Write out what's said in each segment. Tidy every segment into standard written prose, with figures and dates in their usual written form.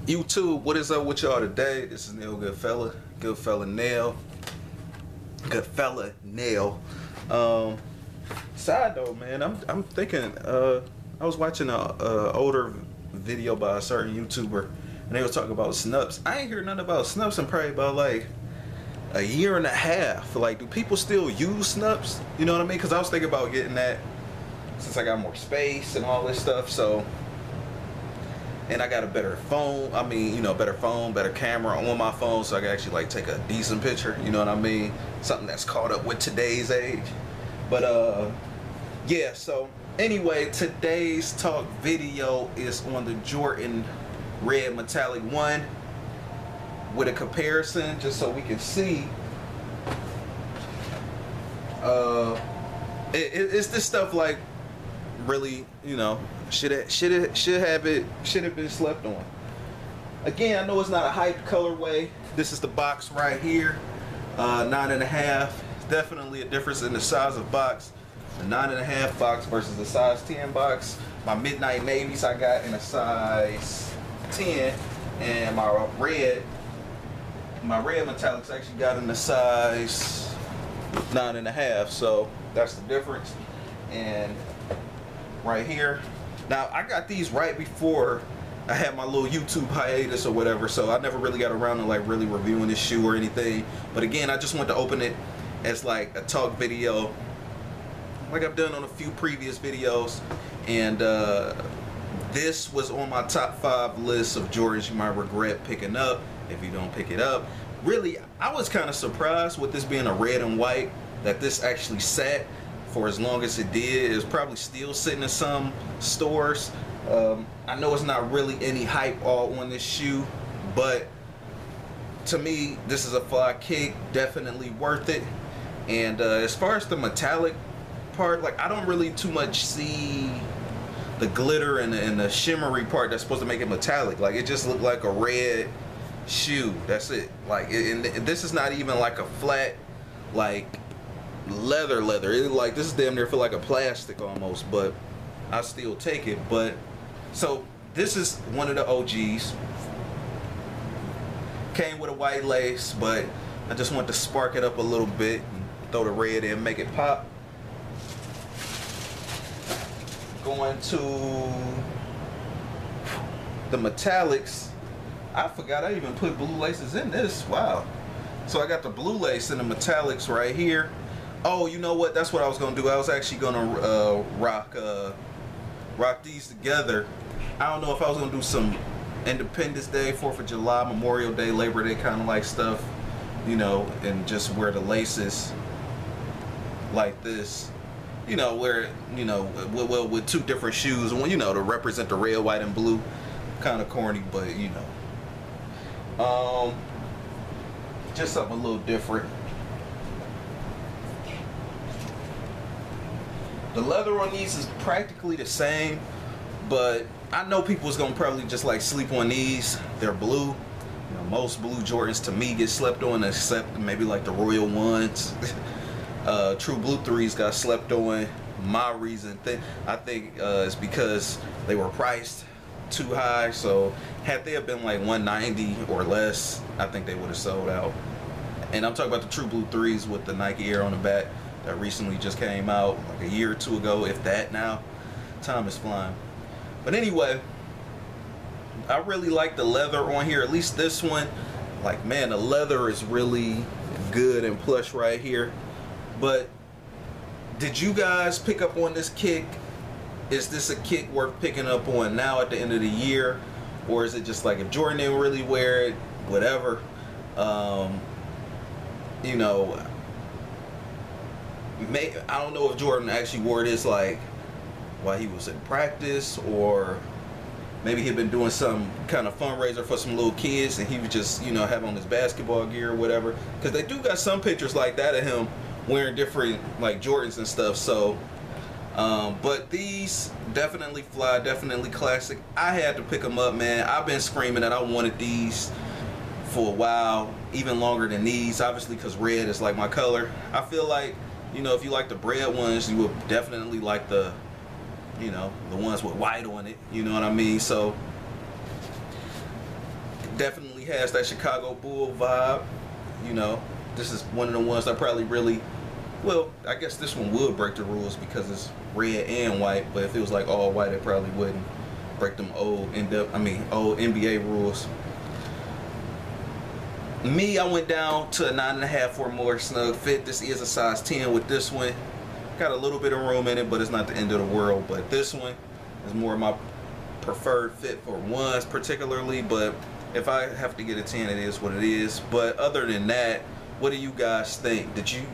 YouTube, what is up with y'all today? This is Neil Goodfella Nail. Side note, man, I'm thinking. I was watching a older video by a certain YouTuber, and they was talking about snups. I ain't hear nothing about snups in probably about like a year and a half. Like, do people still use snups? You know what I mean? Because I was thinking about getting that since I got more space and all this stuff. So. And I got a better phone. I mean, you know, better phone, better camera on my phone, so I can actually like take a decent picture. You know what I mean? Something that's caught up with today's age. But yeah. So anyway, today's talk video is on the Jordan Red Metallic 1 with a comparison, just so we can see. It's this stuff like really, you know, should have been slept on. Again, I know it's not a hype colorway. This is the box right here, 9.5. Definitely a difference in the size of box. The 9.5 box versus the size 10 box. My Midnight Navies I got in a size 10, and my red metallics actually got in the size 9.5. So that's the difference. And right here. Now, I got these right before I had my little YouTube hiatus or whatever, so I never really got around to like really reviewing this shoe or anything. But again, I just wanted to open it as like a talk video, like I've done on a few previous videos. And this was on my top 5 list of Jordans you might regret picking up if you don't pick it up. Really, I was kind of surprised with this being a red and white that this actually sat for as long as it did. It's probably still sitting in some stores. I know it's not really any hype all on this shoe, but to me this is a fly kick, definitely worth it. And as far as the metallic part, like I don't really too much see the glitter and the shimmery part that's supposed to make it metallic. Like it just looked like a red shoe, that's it. Like and this is not even like a flat like leather. Like this is damn near feel like a plastic almost, but I still take it. But so this is one of the OGs. Came with a white lace, but I just want to spark it up a little bit and throw the red in, make it pop. Going to the metallics. I forgot I even put blue laces in this. Wow. So I got the blue lace in the metallics right here. Oh, you know what? That's what I was gonna do. I was actually gonna rock these together. I don't know if I was gonna do some Independence Day, 4th of July, Memorial Day, Labor Day kind of like stuff, you know, and just wear the laces like this, you know, where, you know, well with 2 different shoes, you know, to represent the red, white, and blue. Kind of corny, but you know, just something a little different. The leather on these is practically the same, but I know people's gonna probably just like sleep on these. They're blue. You know, most blue Jordans to me get slept on, except maybe like the Royal ones. True Blue 3s got slept on. My reason, I think is because they were priced too high. So had they have been like 190 or less, I think they would have sold out. And I'm talking about the True Blue 3s with the Nike Air on the back that recently just came out like a year or 2 ago, if that now. Time is flying. But anyway, I really like the leather on here, at least this one. Like, man, the leather is really good and plush right here. But did you guys pick up on this kick? Is this a kick worth picking up on now at the end of the year? Or is it just like if Jordan didn't really wear it, whatever? You know, I don't know if Jordan actually wore this like while he was in practice, or maybe he'd been doing some kind of fundraiser for some little kids and he was just, you know, having on his basketball gear or whatever. Because they do got some pictures like that of him wearing different like Jordans and stuff. So but these definitely fly, definitely classic. I had to pick them up, man. I've been screaming that I wanted these for a while, even longer than these, obviously, because red is like my color. I feel like, you know, if you like the bread ones, you would definitely like the, you know, the ones with white on it, you know what I mean? So Definitely has that Chicago Bull vibe. You know, this is one of the ones that probably really, well, I guess this one would break the rules because it's red and white. But if it was like all white, it probably wouldn't break them old NBA rules. Me, I went down to a 9.5 for a more snug fit. This is a size 10 with this one. Got a little bit of room in it, but it's not the end of the world. But this one is more of my preferred fit for ones particularly. But if I have to get a 10, it is what it is. But other than that, what do you guys think? Did you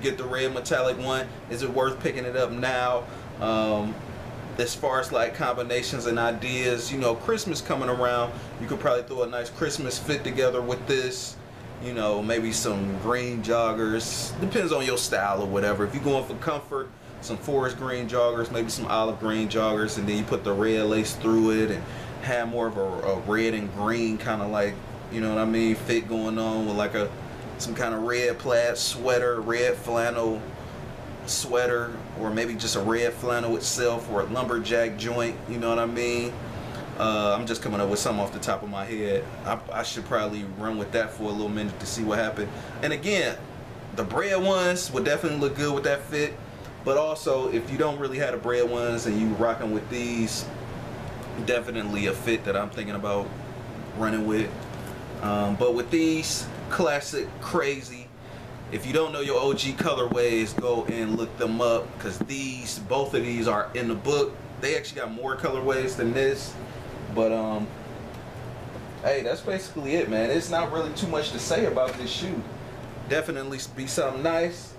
get the red metallic one? Is it worth picking it up now? As far as like combinations and ideas, you know, Christmas coming around, you could probably throw a nice Christmas fit together with this. You know, maybe some green joggers. Depends on your style or whatever. If you're going for comfort, some forest green joggers, maybe some olive green joggers, and then you put the red lace through it and have more of a red and green kind of like, you know what I mean, fit going on with like some kind of red plaid sweater, red flannel sweater, or maybe just a red flannel itself, or a lumberjack joint, you know what I mean. I'm just coming up with something off the top of my head. I should probably run with that for a little minute to see what happened. And again, the bread ones would definitely look good with that fit, but also if you don't really have the bread ones and you rocking with these, definitely a fit that I'm thinking about running with. But with these classic crazy, if you don't know your OG colorways, go and look them up, because both of these are in the book. They actually got more colorways than this, but hey, that's basically it, man. It's not really too much to say about this shoe. Definitely be something nice.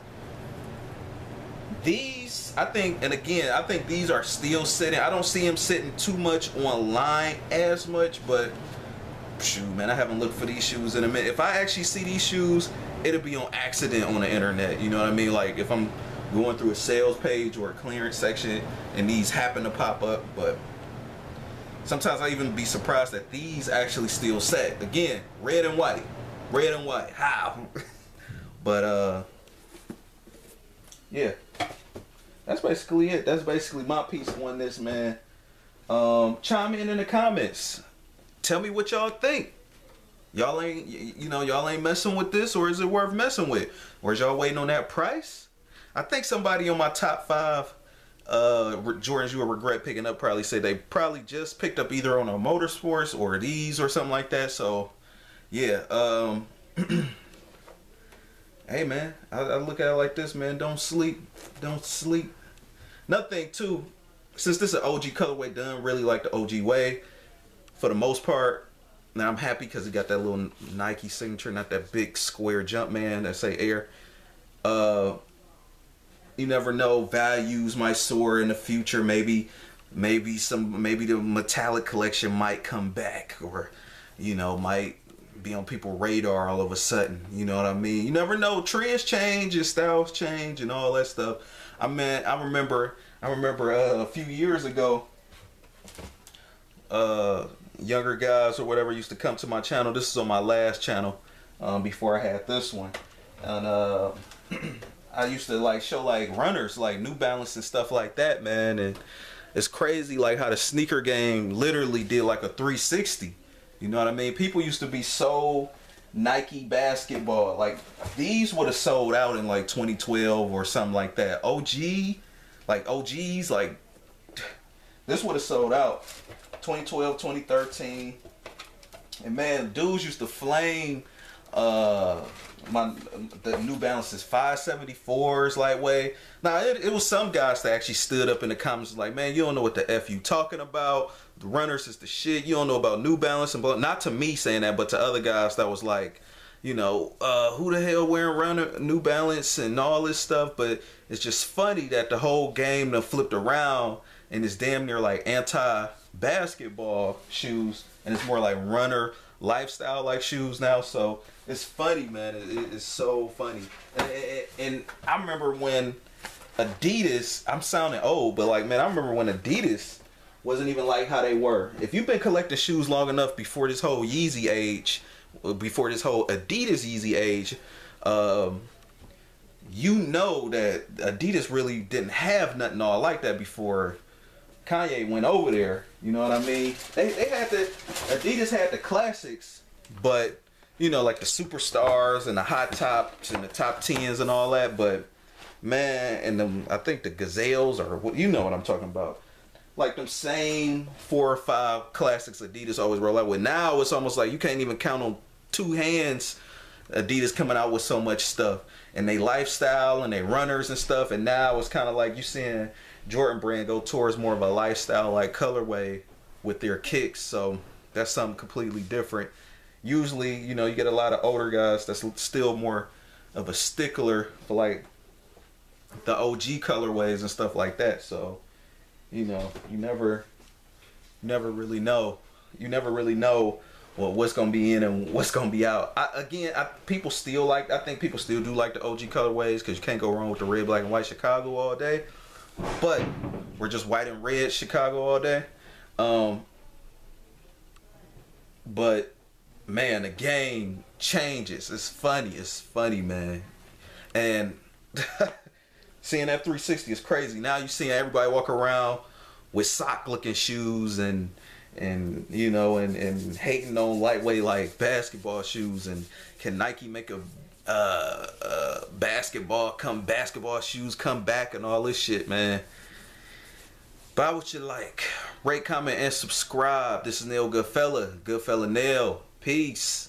These, I think, and again, I think these are still sitting. I don't see them sitting too much online as much, but shoot, man, I haven't looked for these shoes in a minute. If I actually see these shoes, it'll be on accident on the internet, you know what I mean? Like if I'm going through a sales page or a clearance section and these happen to pop up. But sometimes I even be surprised that these actually still set. Again, red and white, how? But yeah, that's basically it. That's basically my piece on this, man. Chime in the comments. Tell me what y'all think. Y'all ain't messing with this, or is it worth messing with? Or is y'all waiting on that price? I think somebody on my top 5 Jordans you will regret picking up probably said they probably just picked up either on a Motorsports or these or something like that. So yeah, hey man, I look at it like this, man. Don't sleep. Another thing too, since this is an OG colorway done really like the OG way for the most part. Now I'm happy because it got that little Nike signature, not that big square Jumpman that say Air. You never know, values might soar in the future. Maybe the metallic collection might come back, or you know, might be on people's radar all of a sudden. You know what I mean? You never know. Trends change and styles change and all that stuff. I mean, I remember a few years ago, younger guys or whatever used to come to my channel. This is on my last channel before I had this one, and I used to like show like runners like New Balance and stuff like that, man. And it's crazy like how the sneaker game literally did like a 360. You know what I mean? People used to be so Nike basketball, like these would have sold out in like 2012 or something like that. OGs, like this would have sold out 2012, 2013. And man, dudes used to flame the New Balances 574s lightweight. Now it was some guys that actually stood up in the comments like, man, you don't know what the F you talking about. The runners is the shit. You don't know about New Balance. And not to me saying that, but to other guys that was like, you know, who the hell wearing New Balance and all this stuff. But it's just funny that the whole game done flipped around and it's damn near like anti-basketball shoes, and it's more like runner lifestyle like shoes now. So it's funny, man. It's so funny. And I remember when Adidas, I'm sounding old, but like, man, I remember when Adidas wasn't even like how they were. If you've been collecting shoes long enough before this whole Yeezy age, before this whole Adidas Yeezy age, you know that Adidas really didn't have nothing all like that before Kanye went over there. You know what I mean? They had Adidas had the classics, But you know, like the superstars and the hot tops and the top tens and all that. But man, and them, I think the Gazelles, or you know what I'm talking about. Like them same 4 or 5 classics Adidas always roll out with. Now it's almost like you can't even count on 2 hands Adidas coming out with so much stuff. And they lifestyle and they runners and stuff. And now it's kind of like you seeing Jordan brand go towards more of a lifestyle like colorway with their kicks. So that's something completely different. Usually, you know, you get a lot of older guys that's still more of a stickler for like the OG colorways and stuff like that. So, you know, you never really know. You never really know what's gonna be in and what's gonna be out. I think people still do like the OG colorways because you can't go wrong with the red, black, and white Chicago all day. But we're just white and red Chicago all day. But man, the game changes. It's funny, man. And seeing that 360 is crazy. Now you seeing everybody walk around with sock looking shoes and you know and hating on lightweight like basketball shoes. And can Nike make a basketball shoes come back and all this shit, man. Buy what you like. Rate, comment, and subscribe. This is Nail Goodfella Nail. Peace.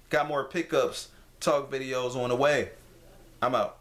Got more pickups, talk videos on the way. I'm out.